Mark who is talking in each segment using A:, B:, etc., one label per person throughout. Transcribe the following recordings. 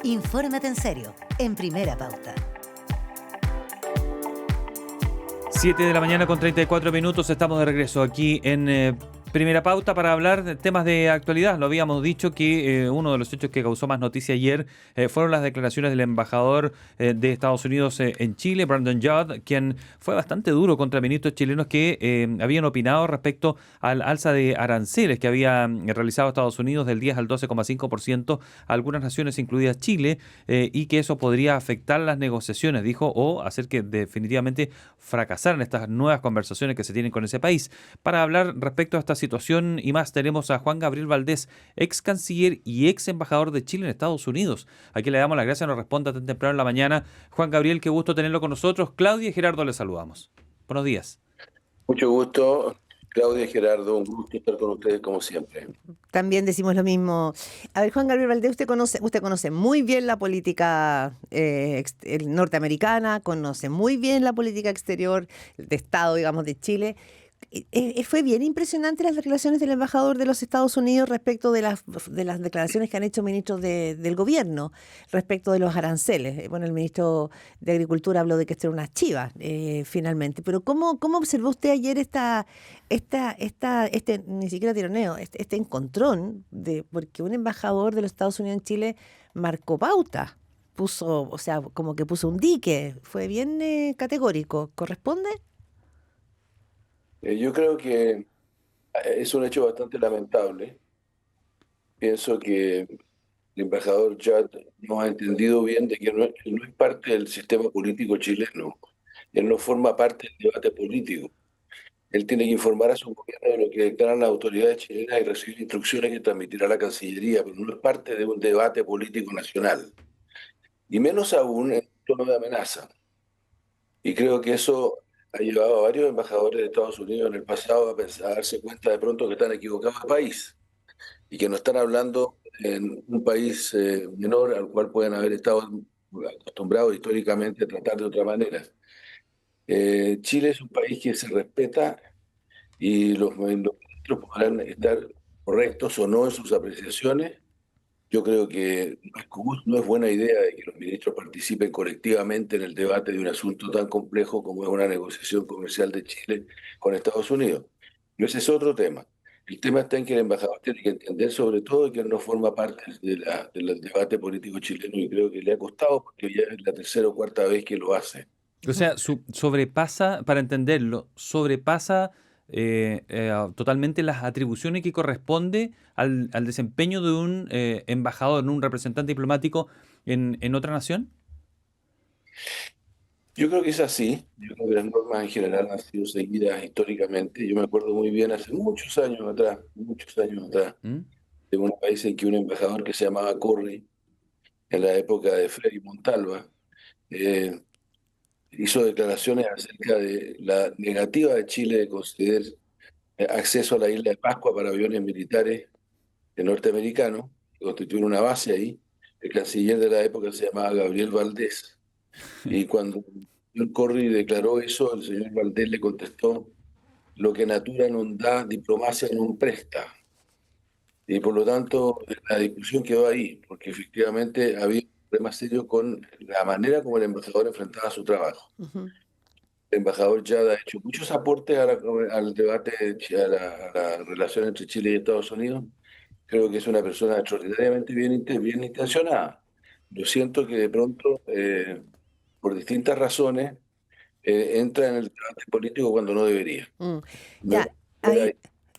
A: Infórmate en serio, en Primera Pauta.
B: 7 de la mañana con 34 minutos, estamos de regreso aquí en Primera Pauta para hablar de temas de actualidad. Lo habíamos dicho que uno de los hechos que causó más noticia ayer fueron las declaraciones del embajador de Estados Unidos en Chile, Brandon Judd, quien fue bastante duro contra ministros chilenos que habían opinado respecto al alza de aranceles que había realizado Estados Unidos del 10 al 12,5% a algunas naciones, incluidas Chile, y que eso podría afectar las negociaciones, dijo, o hacer que definitivamente fracasaran estas nuevas conversaciones que se tienen con ese país. Para hablar respecto a esta situación y más, tenemos a Juan Gabriel Valdés, ex canciller y ex embajador de Chile en Estados Unidos. Aquí le damos las gracias, nos responda tan temprano en la mañana. Juan Gabriel, qué gusto tenerlo con nosotros. Claudia y Gerardo, le saludamos. Buenos días.
C: Mucho gusto, Claudia y Gerardo, un gusto estar con ustedes como siempre.
D: También decimos lo mismo. A ver, Juan Gabriel Valdés, usted conoce muy bien la política norteamericana, conoce muy bien la política exterior de Estado, digamos, de Chile. Fue bien impresionante las declaraciones del embajador de los Estados Unidos respecto de las declaraciones que han hecho ministros del gobierno respecto de los aranceles. Bueno, el ministro de Agricultura habló de que esto era una chiva, finalmente. Pero ¿cómo observó usted ayer ni siquiera tironeo, este encontrón porque un embajador de los Estados Unidos en Chile marcó pauta? Como que puso un dique, fue bien categórico. ¿Corresponde?
C: Yo creo que es un hecho bastante lamentable. Pienso que el embajador Judd no ha entendido bien de que no es parte del sistema político chileno. Él no forma parte del debate político. Él tiene que informar a su gobierno de lo que declaran las autoridades chilenas y recibir instrucciones que transmitirá la Cancillería, pero no es parte de un debate político nacional. Y menos aún en tono de amenaza. Y creo que eso ha llevado a varios embajadores de Estados Unidos en el pasado a darse cuenta de pronto que están equivocados de país y que no están hablando en un país menor al cual pueden haber estado acostumbrados históricamente a tratar de otra manera. Chile es un país que se respeta y los ministros podrán estar correctos o no en sus apreciaciones. Yo creo que no es buena idea de que los ministros participen colectivamente en el debate de un asunto tan complejo como es una negociación comercial de Chile con Estados Unidos. Pero ese es otro tema. El tema está en que el embajador tiene que entender sobre todo que él no forma parte del debate político chileno y creo que le ha costado porque ya es la tercera o cuarta vez que lo hace.
B: O sea, sobrepasa, para entenderlo, sobrepasa totalmente las atribuciones que corresponde al desempeño de un embajador, un representante diplomático en otra nación.
C: Yo creo que es así. Yo creo que las normas en general han sido seguidas históricamente. Yo me acuerdo muy bien hace muchos años atrás,
B: ¿Mm?
C: de un país en que un embajador que se llamaba Corry, en la época de Frei Montalva, eh, hizo declaraciones acerca de la negativa de Chile de conceder acceso a la isla de Pascua para aviones militares norteamericanos, que constituyen una base ahí. El canciller de la época se llamaba Gabriel Valdés. Y cuando el señor Corry declaró eso, el señor Valdés le contestó: lo que natura non da, diplomacia non presta. Y por lo tanto, la discusión quedó ahí, porque efectivamente había un problema serio con la manera como el embajador enfrentaba su trabajo.
D: Uh-huh.
C: El embajador ya ha hecho muchos aportes al debate, a la relación entre Chile y Estados Unidos. Creo que es una persona extraordinariamente bien intencionada. Yo siento que de pronto, por distintas razones, entra en el debate político cuando no debería. No
D: Ya, ahí,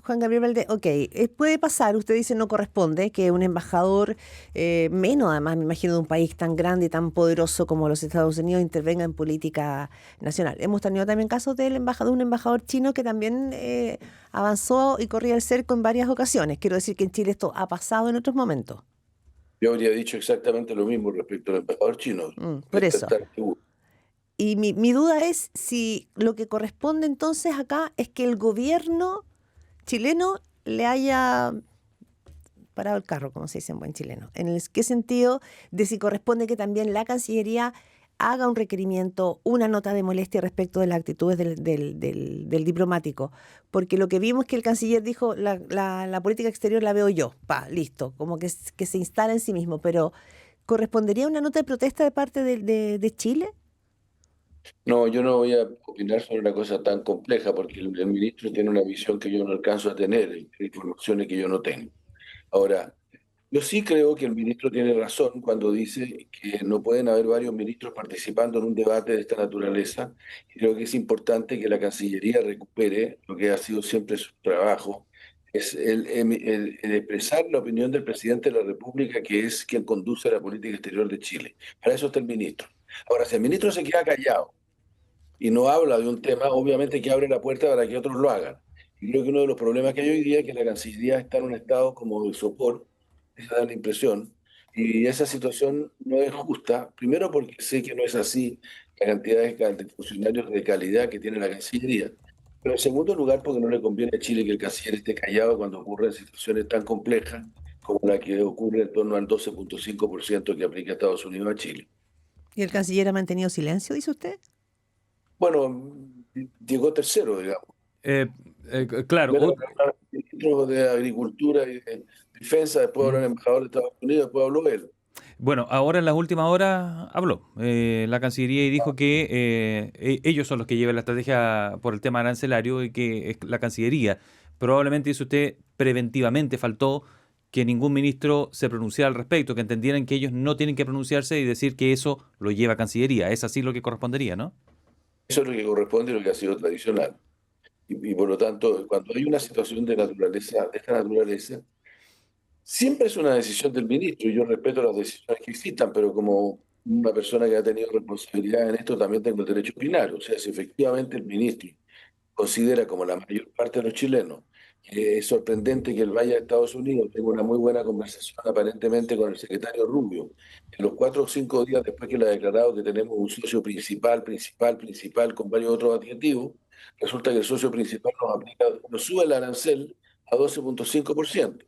D: Juan Gabriel Valdés, ok, puede pasar, usted dice no corresponde que un embajador, menos además, me imagino, de un país tan grande y tan poderoso como los Estados Unidos, intervenga en política nacional. Hemos tenido también casos un embajador chino que también avanzó y corría el cerco en varias ocasiones. Quiero decir que en Chile esto ha pasado en otros momentos.
C: Yo habría dicho exactamente lo mismo respecto al embajador chino.
D: Por eso.
C: Estar seguro.
D: Y mi duda es si lo que corresponde entonces acá es que el gobierno chileno le haya parado el carro, como se dice en buen chileno. ¿En qué sentido de si corresponde que también la Cancillería haga un requerimiento, una nota de molestia respecto de las actitudes del diplomático? Porque lo que vimos es que el canciller dijo, la política exterior la veo yo, listo, como que se instala en sí mismo, pero ¿Correspondería una nota de protesta de parte de Chile?
C: No, yo no voy a opinar sobre una cosa tan compleja porque el ministro tiene una visión que yo no alcanzo a tener, informaciones que yo no tengo. Ahora, yo sí creo que el ministro tiene razón cuando dice que no pueden haber varios ministros participando en un debate de esta naturaleza. Y creo que es importante que la Cancillería recupere lo que ha sido siempre su trabajo, es el expresar la opinión del presidente de la República, que es quien conduce la política exterior de Chile. Para eso está el ministro. Ahora, si el ministro se queda callado y no habla de un tema, obviamente que abre la puerta para que otros lo hagan. Y creo que uno de los problemas que hay hoy día es que la Cancillería está en un estado como de sopor, esa da la impresión, y esa situación no es justa, primero porque sé que no es así la cantidad de funcionarios de calidad que tiene la Cancillería, pero en segundo lugar porque no le conviene a Chile que el canciller esté callado cuando ocurren situaciones tan complejas como la que ocurre en torno al 12,5% que aplica Estados Unidos a Chile.
D: ¿Y el canciller ha mantenido silencio, dice usted?
C: Bueno, llegó tercero, digamos.
B: Eh, claro,
C: Primero hablar el ministro de Agricultura y de Defensa, después habló el embajador de Estados Unidos, después habló él.
B: bueno, ahora en las últimas horas habló la Cancillería y dijo que ellos son los que llevan la estrategia por el tema arancelario y que es la Cancillería. Probablemente, dice usted, preventivamente faltó que ningún ministro se pronunciara al respecto, que entendieran que ellos no tienen que pronunciarse y decir que eso lo lleva Cancillería. Es así lo que correspondería, ¿no?
C: Eso es lo que corresponde y lo que ha sido tradicional. Y por lo tanto, cuando hay una situación de naturaleza, de esta naturaleza, siempre es una decisión del ministro, y yo respeto las decisiones que existan, pero como una persona que ha tenido responsabilidad en esto, también tengo el derecho a opinar. O sea, si efectivamente el ministro considera, como la mayor parte de los chilenos, que es sorprendente que él vaya a Estados Unidos, tenga una muy buena conversación aparentemente con el secretario Rubio, en los 4 o 5 días después que le ha declarado que tenemos un socio principal, con varios otros adjetivos, resulta que el socio principal nos sube el arancel a 12,5%.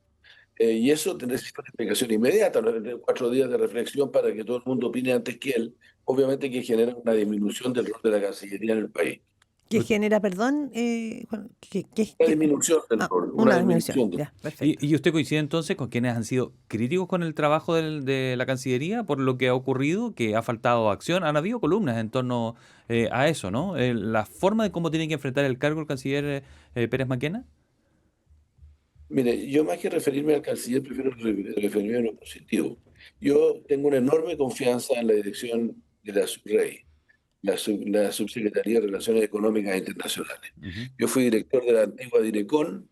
C: Y eso necesita una explicación inmediata, no tener 4 días de reflexión para que todo el mundo opine antes que él. Obviamente que genera una disminución del rol de la Cancillería en el país.
D: ¿Qué genera, perdón? Juan,
C: Una disminución del rol, una
D: una disminución.
C: disminución.
D: Ya, perfecto.
B: ¿Y usted coincide entonces con quienes han sido críticos con el trabajo de la Cancillería por lo que ha ocurrido, que ha faltado acción? Han habido columnas en torno a eso, ¿no? La forma de cómo tiene que enfrentar el cargo el canciller Pérez Maquena.
C: Mire, yo más que referirme al canciller, prefiero referirme a lo positivo. Yo tengo una enorme confianza en la dirección de la SUBREI, la Subsecretaría de Relaciones Económicas Internacionales.
B: Ujú.
C: Yo fui director de la antigua Direcon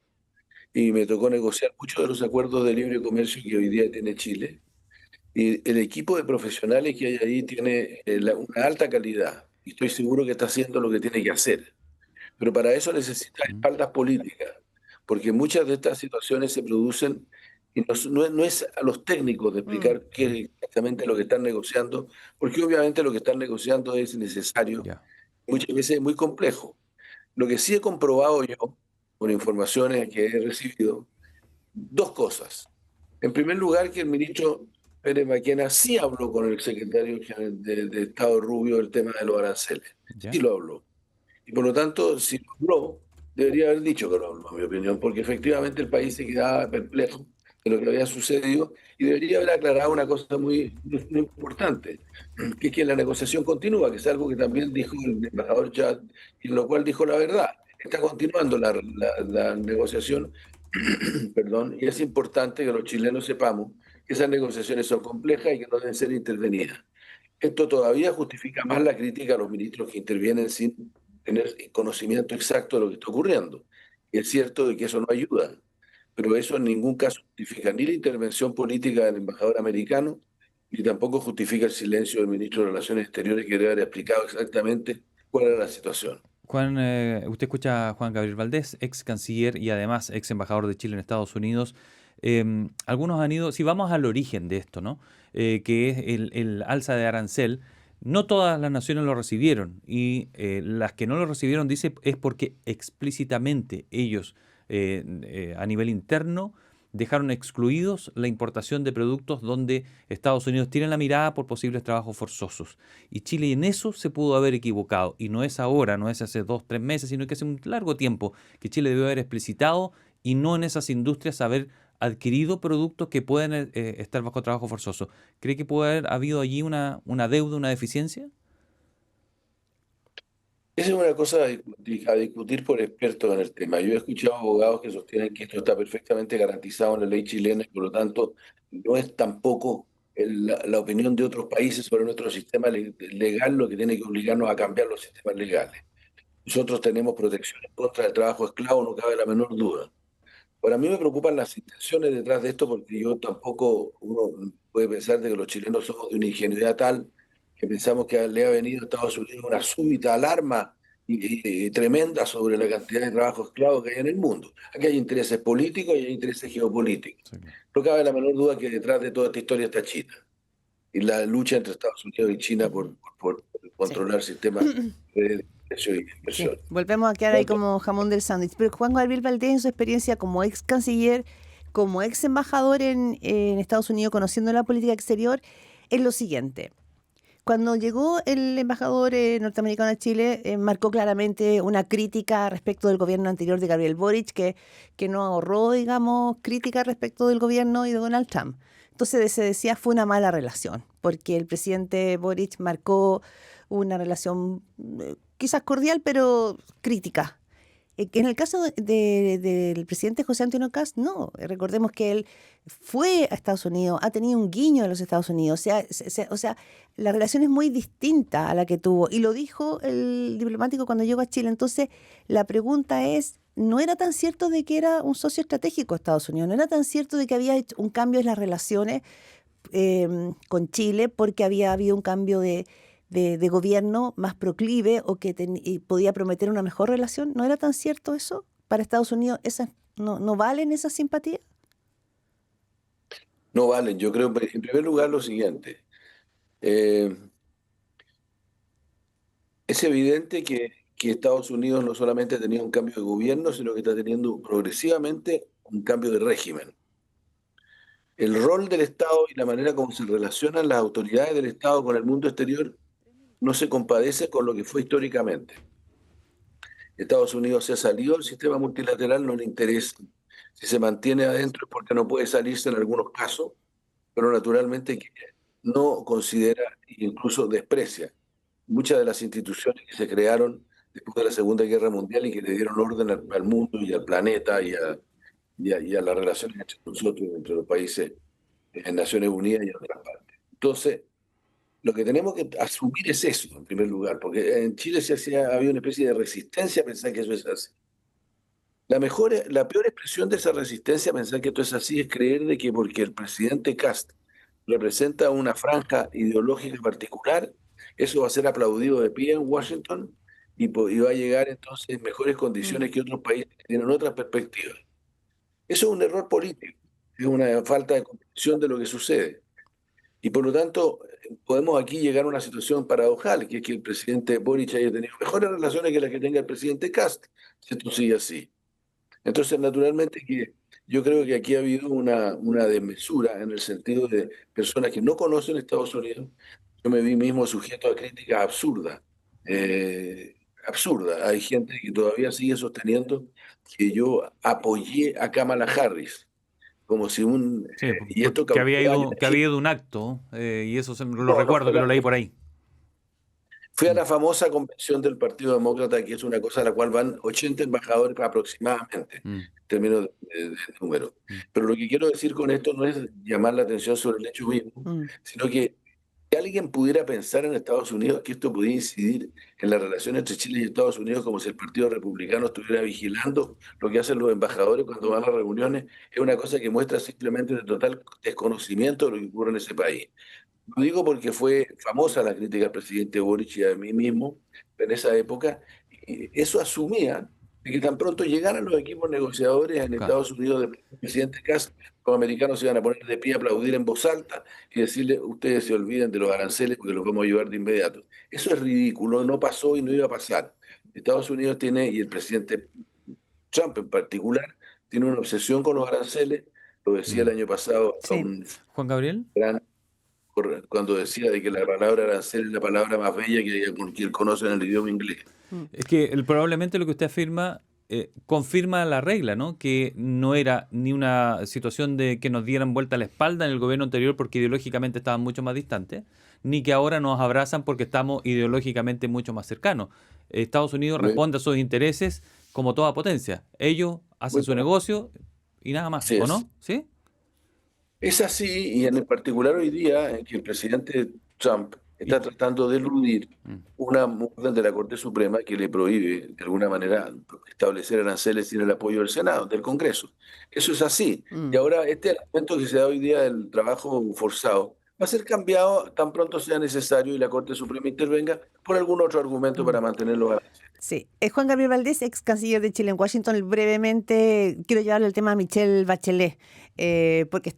C: y me tocó negociar muchos de los acuerdos de libre comercio que hoy día tiene Chile. Y el equipo de profesionales que hay ahí tiene una alta calidad y estoy seguro que está haciendo lo que tiene que hacer. Pero para eso necesita
B: Mm.
C: espaldas políticas, porque muchas de estas situaciones se producen y no es a los técnicos de
D: Mm.
C: explicar qué es exactamente lo que están negociando, porque obviamente lo que están negociando es necesario,
B: Ya.
C: muchas veces es muy complejo. Lo que sí he comprobado yo, con informaciones que he recibido, dos cosas. En primer lugar, que el ministro Pérez Maquena sí habló con el secretario general de Estado Rubio del tema de los aranceles.
B: Ya.
C: Sí lo habló. Y por lo tanto, si lo habló, debería haber dicho que lo habló, en mi opinión, porque efectivamente el país se quedaba perplejo de lo que había sucedido y debería haber aclarado una cosa muy importante, que es que la negociación continúa, que es algo que también dijo el embajador Chad, y en lo cual dijo la verdad. Está continuando la negociación, perdón, y es importante que los chilenos sepamos que esas negociaciones son complejas y que no deben ser intervenidas. Esto todavía justifica más la crítica a los ministros que intervienen sin tener conocimiento exacto de lo que está ocurriendo. Y es cierto de que eso no ayuda, pero eso en ningún caso justifica ni la intervención política del embajador americano, ni tampoco justifica el silencio del ministro de Relaciones Exteriores, que debe haber explicado exactamente cuál era la situación.
B: Juan, usted escucha a Juan Gabriel Valdés, ex canciller y además ex embajador de Chile en Estados Unidos. Algunos han ido, si vamos al origen de esto, ¿no? Que es el alza de arancel, no todas las naciones lo recibieron y las que no lo recibieron, dice, es porque explícitamente ellos a nivel interno dejaron excluidos la importación de productos donde Estados Unidos tiene la mirada por posibles trabajos forzosos. Y Chile en eso se pudo haber equivocado. Y no es ahora, no es hace 2, 3 meses, sino que hace un largo tiempo que Chile debió haber explicitado y no en esas industrias haber adquirido productos que pueden estar bajo trabajo forzoso. ¿Cree que puede haber habido allí una deuda, una deficiencia?
C: Esa es una cosa a discutir por expertos en el tema. Yo he escuchado abogados que sostienen que esto está perfectamente garantizado en la ley chilena y por lo tanto no es tampoco la opinión de otros países sobre nuestro sistema legal lo que tiene que obligarnos a cambiar los sistemas legales. Nosotros tenemos protección en contra del trabajo esclavo, no cabe la menor duda. Ahora, a mí me preocupan las intenciones detrás de esto porque yo tampoco, uno puede pensar de que los chilenos somos de una ingenuidad tal que pensamos que le ha venido a Estados Unidos una súbita alarma y tremenda sobre la cantidad de trabajo esclavo que hay en el mundo. Aquí hay intereses políticos y hay intereses geopolíticos.
B: Sí, claro.
C: No cabe la menor duda que detrás de toda esta historia está China y la lucha entre Estados Unidos y China por
D: Sí.
C: controlar sistemas de precios y
D: Sí,
C: inversión.
D: volvemos a quedar ahí como jamón del sándwich. Pero Juan Gabriel Valdés, en su experiencia como ex canciller, como ex embajador en Estados Unidos, conociendo la política exterior, es lo siguiente. Cuando llegó el embajador norteamericano a Chile, marcó claramente una crítica respecto del gobierno anterior de Gabriel Boric, que no ahorró, digamos, crítica respecto del gobierno y de Donald Trump. Entonces se decía fue una mala relación, porque el presidente Boric marcó una relación quizás cordial, pero crítica. En el caso del presidente José Antonio Kast, no. Recordemos que él fue a Estados Unidos, ha tenido un guiño de los Estados Unidos. O sea, la relación es muy distinta a la que tuvo. Y lo dijo el diplomático cuando llegó a Chile. Entonces, la pregunta es, ¿no era tan cierto de que era un socio estratégico de Estados Unidos? ¿No era tan cierto de que había hecho un cambio en las relaciones con Chile porque había habido un cambio de gobierno más proclive o que y podía prometer una mejor relación? ¿No era tan cierto eso? ¿Para Estados Unidos no valen esas simpatías?
C: No valen. Yo creo, en primer lugar, lo siguiente. Eh, es evidente que Estados Unidos no solamente ha tenido un cambio de gobierno, sino que está teniendo progresivamente un cambio de régimen. El rol del Estado y la manera como se relacionan las autoridades del Estado con el mundo exterior no se compadece con lo que fue históricamente. Estados Unidos se ha salido del sistema multilateral, no le interesa. Si se mantiene adentro es porque no puede salirse en algunos casos, pero naturalmente que no considera e incluso desprecia muchas de las instituciones que se crearon después de la Segunda Guerra Mundial y que le dieron orden al mundo y al planeta y a las relaciones entre nosotros, entre los países en Naciones Unidas y en otras partes. Entonces, lo que tenemos que asumir es eso, en primer lugar, porque en Chile había una especie de resistencia a pensar que eso es así. La peor expresión de esa resistencia a pensar que esto es así es creer de que porque el presidente Kast representa una franja ideológica particular, eso va a ser aplaudido de pie en Washington y va a llegar entonces en mejores condiciones que otros países que tienen otras perspectivas. Eso es un error político, es una falta de comprensión de lo que sucede. Y por lo tanto, podemos aquí llegar a una situación paradojal, que es que el presidente Boric haya tenido mejores relaciones que las que tenga el presidente Kast, si esto sigue así. Entonces, naturalmente que yo creo que aquí ha habido una desmesura en el sentido de personas que no conocen Estados Unidos. Yo me vi mismo sujeto a críticas absurdas. Absurdas. Hay gente que todavía sigue sosteniendo que yo apoyé a Kamala Harris, como si
B: Sí,
C: y esto
B: porque
C: causó daño en
B: había
C: Chile.
B: ido un acto, y eso lo
C: No, no
B: recuerdo
C: fue
B: que lo leí por ahí.
C: Fui a
B: Mm.
C: la famosa convención del Partido Demócrata, que es una cosa a la cual van 80 embajadores aproximadamente,
B: Mm.
C: en términos de número.
B: Mm.
C: Pero lo que quiero decir con esto no es llamar la atención sobre el hecho mismo,
D: Mm.
C: sino que si alguien pudiera pensar en Estados Unidos que esto podía incidir en la relación entre Chile y Estados Unidos como si el Partido Republicano estuviera vigilando lo que hacen los embajadores cuando van a reuniones, es una cosa que muestra simplemente un total desconocimiento de lo que ocurre en ese país. Lo digo porque fue famosa la crítica al presidente Boric y a mí mismo en esa época. Y eso asumía de que tan pronto llegaran los equipos negociadores en
B: Claro.
C: Estados Unidos del presidente Castro, los americanos se iban a poner de pie, a aplaudir en voz alta y decirle, ustedes se olviden de los aranceles porque los vamos a ayudar de inmediato. Eso es ridículo, no pasó y no iba a pasar. Estados Unidos tiene, y el presidente Trump en particular, tiene una obsesión con los aranceles, lo decía el
B: Mm.
C: año pasado a
D: Sí.
C: un
B: Juan Gabriel.
C: gran cuando decía de que la palabra arancel es la palabra más bella que él conoce en el idioma inglés.
D: Mm.
B: Es que probablemente lo que usted afirma confirma la regla, ¿no? Que no era ni una situación de que nos dieran vuelta a la espalda en el gobierno anterior porque ideológicamente estaban mucho más distantes, ni que ahora nos abrazan porque estamos ideológicamente mucho más cercanos. Estados Unidos responde a sus intereses como toda potencia. Ellos hacen su negocio y nada más,
C: Así
B: ¿o
C: es.
B: no? ¿Sí?
C: Es así, y en particular hoy día en que el presidente Trump está tratando de eludir una orden de la Corte Suprema que le prohíbe, de alguna manera, establecer aranceles sin el apoyo del Senado, del Congreso. Eso es así. Y ahora este elemento que se da hoy día del trabajo forzado va a ser cambiado tan pronto sea necesario y la Corte Suprema intervenga por algún otro argumento para mantener los aranceles.
D: Sí, es Juan Gabriel Valdés, ex canciller de Chile en Washington. Brevemente quiero llevarle el tema a Michelle Bachelet, porque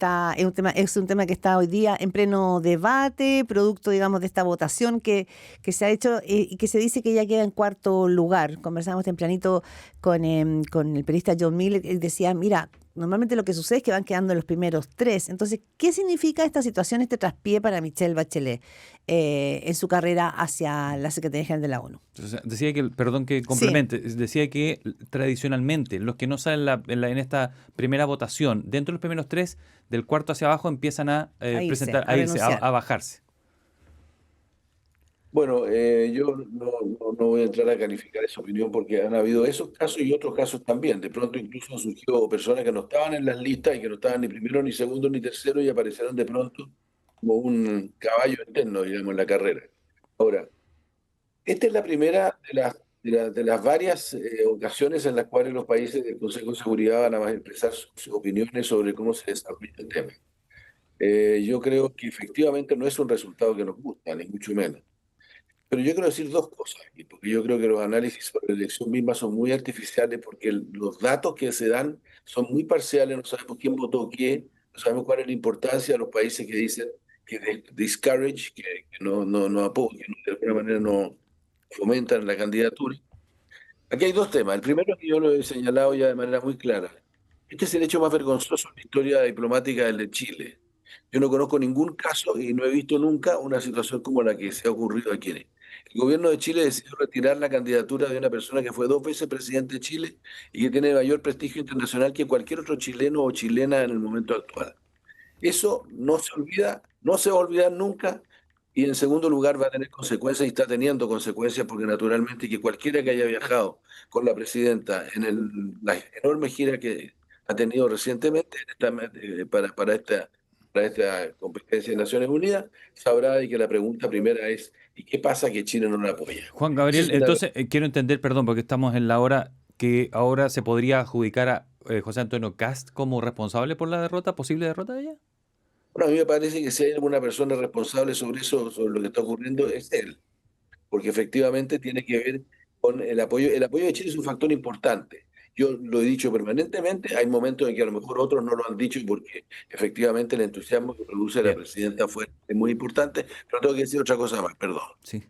D: es un tema que está hoy día en pleno debate, producto, digamos, de esta votación que se ha hecho y que se dice que ella queda en cuarto lugar. Conversamos tempranito con el periodista John Miller, él decía, mira, normalmente lo que sucede es que van quedando los primeros 3. Entonces, ¿qué significa esta situación, este traspié para Michelle Bachelet en su carrera hacia la Secretaría General de la ONU?
B: Entonces, decía que, perdón que complemente, decía que tradicionalmente los que no salen en esta primera votación, dentro de los primeros 3, del cuarto hacia abajo empiezan a bajarse.
C: Bueno, yo no voy a entrar a calificar esa opinión porque han habido esos casos y otros casos también. De pronto incluso han surgido personas que no estaban en las listas y que no estaban ni primero, ni segundo, ni tercero y aparecieron de pronto como un caballo eterno, digamos, en la carrera. Ahora, esta es la primera de las varias ocasiones en las cuales los países del Consejo de Seguridad van a expresar sus opiniones sobre cómo se desarrolla el tema. Yo creo que efectivamente no es un resultado que nos gusta, ni mucho menos. Pero yo quiero decir dos cosas aquí, porque yo creo que los análisis sobre la elección misma son muy artificiales, porque los datos que se dan son muy parciales, no sabemos quién votó qué, no sabemos cuál es la importancia de los países que dicen que discourage, que no apoyan, que de alguna manera no fomentan la candidatura. Aquí hay dos temas. El primero que yo lo he señalado ya de manera muy clara. Este es el hecho más vergonzoso en la historia diplomática del de Chile. Yo no conozco ningún caso y no he visto nunca una situación como la que se ha ocurrido aquí. El gobierno de Chile decidió retirar la candidatura de una persona que fue 2 veces presidente de Chile y que tiene mayor prestigio internacional que cualquier otro chileno o chilena en el momento actual. Eso no se olvida, no se va a olvidar nunca y en segundo lugar va a tener consecuencias y está teniendo consecuencias porque naturalmente que cualquiera que haya viajado con la presidenta en la enorme gira que ha tenido recientemente para esta competencia de Naciones Unidas sabrá de que la pregunta primera es ¿y qué pasa que Chile no la apoya?
B: Juan
C: Esa
B: Gabriel,
C: es
B: entonces quiero entender, perdón, porque estamos en la hora que ahora se podría adjudicar a José Antonio Kast como responsable por la derrota, posible derrota de ella.
C: Bueno, a mí me parece que si hay alguna persona responsable sobre eso, sobre lo que está ocurriendo, es él, porque efectivamente tiene que ver con el apoyo. El apoyo de Chile es un factor importante. Yo lo he dicho permanentemente, hay momentos en que a lo mejor otros no lo han dicho porque efectivamente el entusiasmo que produce la
B: Bien,
C: presidenta es muy importante, pero tengo que decir otra cosa más, perdón.
B: sí.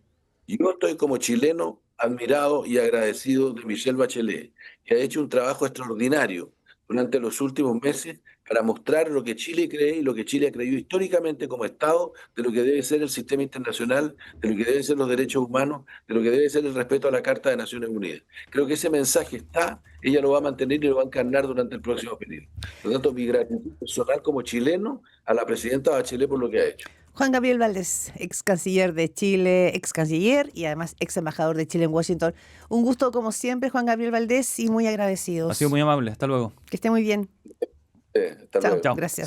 C: Yo estoy como chileno admirado y agradecido de Michelle Bachelet, que ha hecho un trabajo extraordinario durante los últimos meses para mostrar lo que Chile cree y lo que Chile ha creído históricamente como Estado, de lo que debe ser el sistema internacional, de lo que deben ser los derechos humanos, de lo que debe ser el respeto a la Carta de Naciones Unidas. Creo que ese mensaje está, ella lo va a mantener y lo va a encarnar durante el próximo periodo. Por lo tanto, mi gratitud personal como chileno a la presidenta Bachelet por lo que ha hecho.
D: Juan Gabriel Valdés, ex canciller de Chile, ex canciller y además ex embajador de Chile en Washington. Un gusto como siempre, Juan Gabriel Valdés, y muy agradecidos.
B: Ha sido muy amable. Hasta luego.
D: Que esté muy bien.
C: Hasta
D: Chao,
C: luego.
D: gracias.